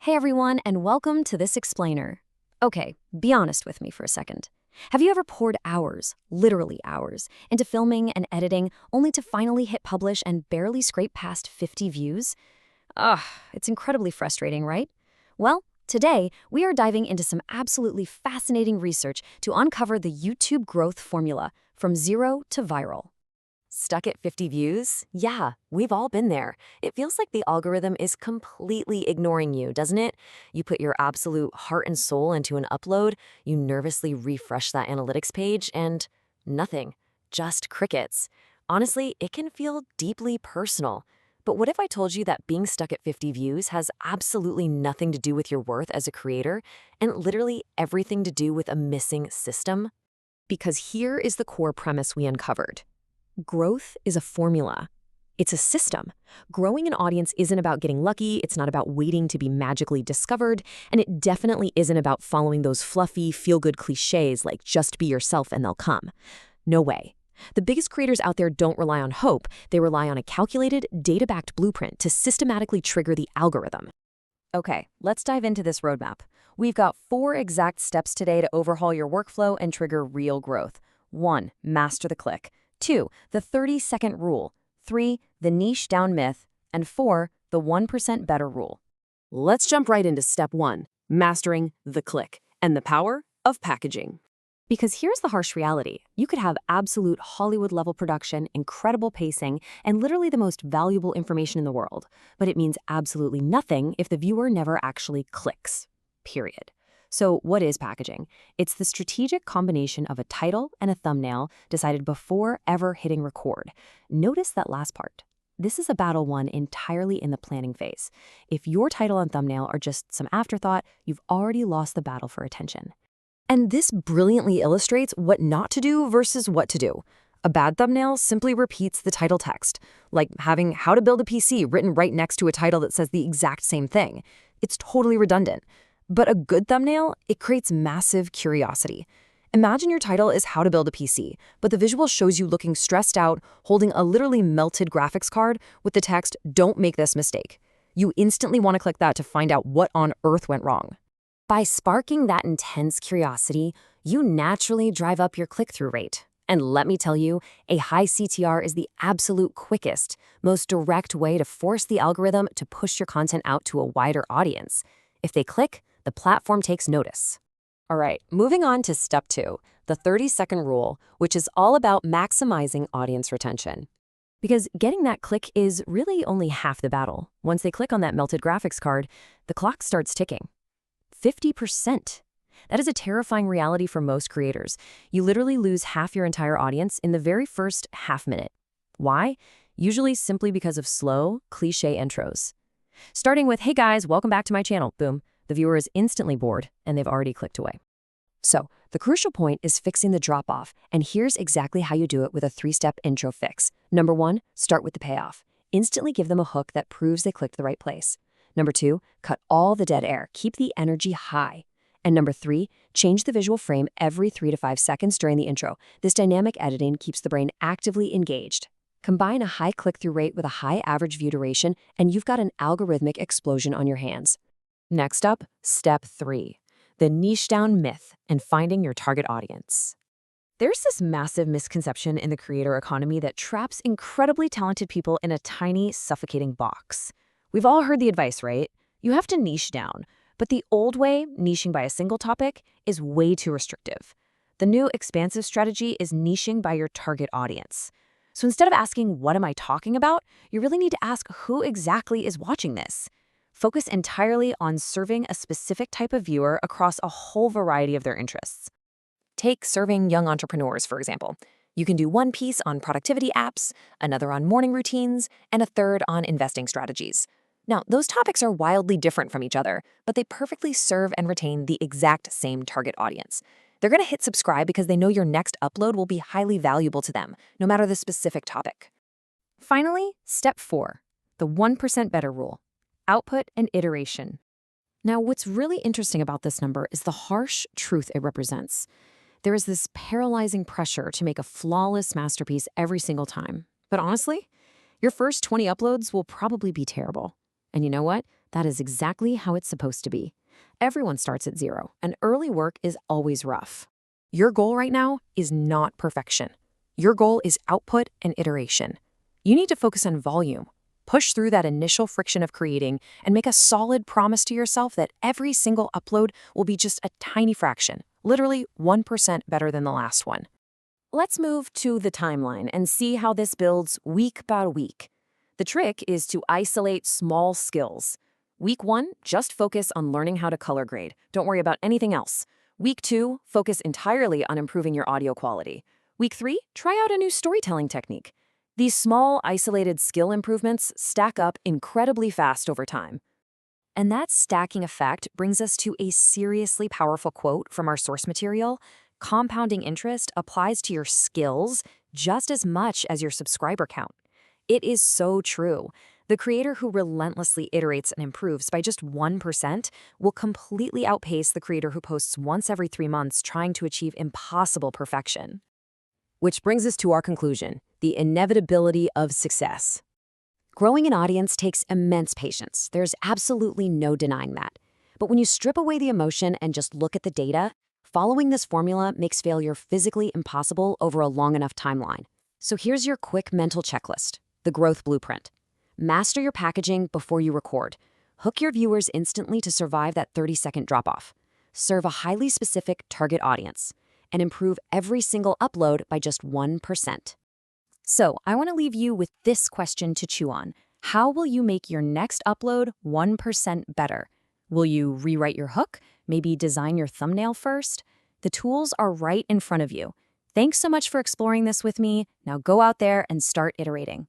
Hey everyone, and welcome to this explainer. Okay, be honest with me for a second. Have you ever poured hours, literally hours, into filming and editing only to finally hit publish and barely scrape past 50 views? Ugh, it's incredibly frustrating, right? Well, today we are diving into some absolutely fascinating research to uncover the YouTube growth formula from zero to viral. Stuck at 50 views? Yeah, we've all been there. It feels like the algorithm is completely ignoring you, doesn't it? You put your absolute heart and soul into an upload, you nervously refresh that analytics page, and nothing. Just crickets. Honestly, it can feel deeply personal. But what if I told you that being stuck at 50 views has absolutely nothing to do with your worth as a creator, and literally everything to do with a missing system? Because here is the core premise we uncovered. Growth is a formula. It's a system. Growing an audience isn't about getting lucky, it's not about waiting to be magically discovered, and it definitely isn't about following those fluffy, feel-good cliches like just be yourself and they'll come. No way. The biggest creators out there don't rely on hope, they rely on a calculated, data-backed blueprint to systematically trigger the algorithm. Okay, let's dive into this roadmap. We've got 4 exact steps today to overhaul your workflow and trigger real growth. 1. Master the click. 2. The 30-second rule. 3. The niche down myth. And 4. The 1% better rule. Let's jump right into step 1, mastering the click and the power of packaging. Because here's the harsh reality. You could have absolute Hollywood-level production, incredible pacing, and literally the most valuable information in the world. But it means absolutely nothing if the viewer never actually clicks. Period. So what is packaging? It's the strategic combination of a title and a thumbnail decided before ever hitting record. Notice that last part. This is a battle won entirely in the planning phase. If your title and thumbnail are just some afterthought, you've already lost the battle for attention. And this brilliantly illustrates what not to do versus what to do. A bad thumbnail simply repeats the title text, like having "How to Build a PC" written right next to a title that says the exact same thing. It's totally redundant. But a good thumbnail, it creates massive curiosity. Imagine your title is "How to Build a PC," but the visual shows you looking stressed out, holding a literally melted graphics card with the text, "Don't make this mistake." You instantly want to click that to find out what on earth went wrong. By sparking that intense curiosity, you naturally drive up your click-through rate. And let me tell you, a high CTR is the absolute quickest, most direct way to force the algorithm to push your content out to a wider audience. If they click, the platform takes notice. All right, moving on to step 2, the 30-second rule, which is all about maximizing audience retention. Because getting that click is really only half the battle. Once they click on that melted graphics card, the clock starts ticking. 50%. That is a terrifying reality for most creators. You literally lose half your entire audience in the very first half minute. Why? Usually simply because of slow, cliché intros. Starting with, "Hey guys, welcome back to my channel," boom, the viewer is instantly bored and they've already clicked away. So, the crucial point is fixing the drop-off, and here's exactly how you do it with a 3-step intro fix. Number 1, start with the payoff. Instantly give them a hook that proves they clicked the right place. Number 2, cut all the dead air. Keep the energy high. And number 3, change the visual frame every 3 to 5 seconds during the intro. This dynamic editing keeps the brain actively engaged. Combine a high click-through rate with a high average view duration, and you've got an algorithmic explosion on your hands. Next up, step 3, the niche down myth and finding your target audience. There's this massive misconception in the creator economy that traps incredibly talented people in a tiny, suffocating box. We've all heard the advice, right? You have to niche down. But the old way, niching by a single topic, is way too restrictive. The new expansive strategy is niching by your target audience. So instead of asking, "What am I talking about?" you really need to ask, who exactly is watching this? Focus entirely on serving a specific type of viewer across a whole variety of their interests. Take serving young entrepreneurs, for example. You can do one piece on productivity apps, another on morning routines, and a third on investing strategies. Now, those topics are wildly different from each other, but they perfectly serve and retain the exact same target audience. They're going to hit subscribe because they know your next upload will be highly valuable to them, no matter the specific topic. Finally, step 4, the 1% better rule. Output and iteration. Now, what's really interesting about this number is the harsh truth it represents. There is this paralyzing pressure to make a flawless masterpiece every single time. But honestly, your first 20 uploads will probably be terrible. And you know what? That is exactly how it's supposed to be. Everyone starts at zero, and early work is always rough. Your goal right now is not perfection. Your goal is output and iteration. You need to focus on volume, push through that initial friction of creating, and make a solid promise to yourself that every single upload will be just a tiny fraction, literally 1% better than the last one. Let's move to the timeline and see how this builds week by week. The trick is to isolate small skills. Week 1, just focus on learning how to color grade. Don't worry about anything else. Week 2, focus entirely on improving your audio quality. Week 3, try out a new storytelling technique. These small, isolated skill improvements stack up incredibly fast over time. And that stacking effect brings us to a seriously powerful quote from our source material. Compounding interest applies to your skills just as much as your subscriber count. It is so true. The creator who relentlessly iterates and improves by just 1% will completely outpace the creator who posts once every 3 months trying to achieve impossible perfection. Which brings us to our conclusion, the inevitability of success. Growing an audience takes immense patience. There's absolutely no denying that. But when you strip away the emotion and just look at the data, following this formula makes failure physically impossible over a long enough timeline. So here's your quick mental checklist, the growth blueprint. Master your packaging before you record. Hook your viewers instantly to survive that 30-second drop-off. Serve a highly specific target audience. And improve every single upload by just 1%. So I want to leave you with this question to chew on. How will you make your next upload 1% better? Will you rewrite your hook? Maybe design your thumbnail first? The tools are right in front of you. Thanks so much for exploring this with me. Now go out there and start iterating.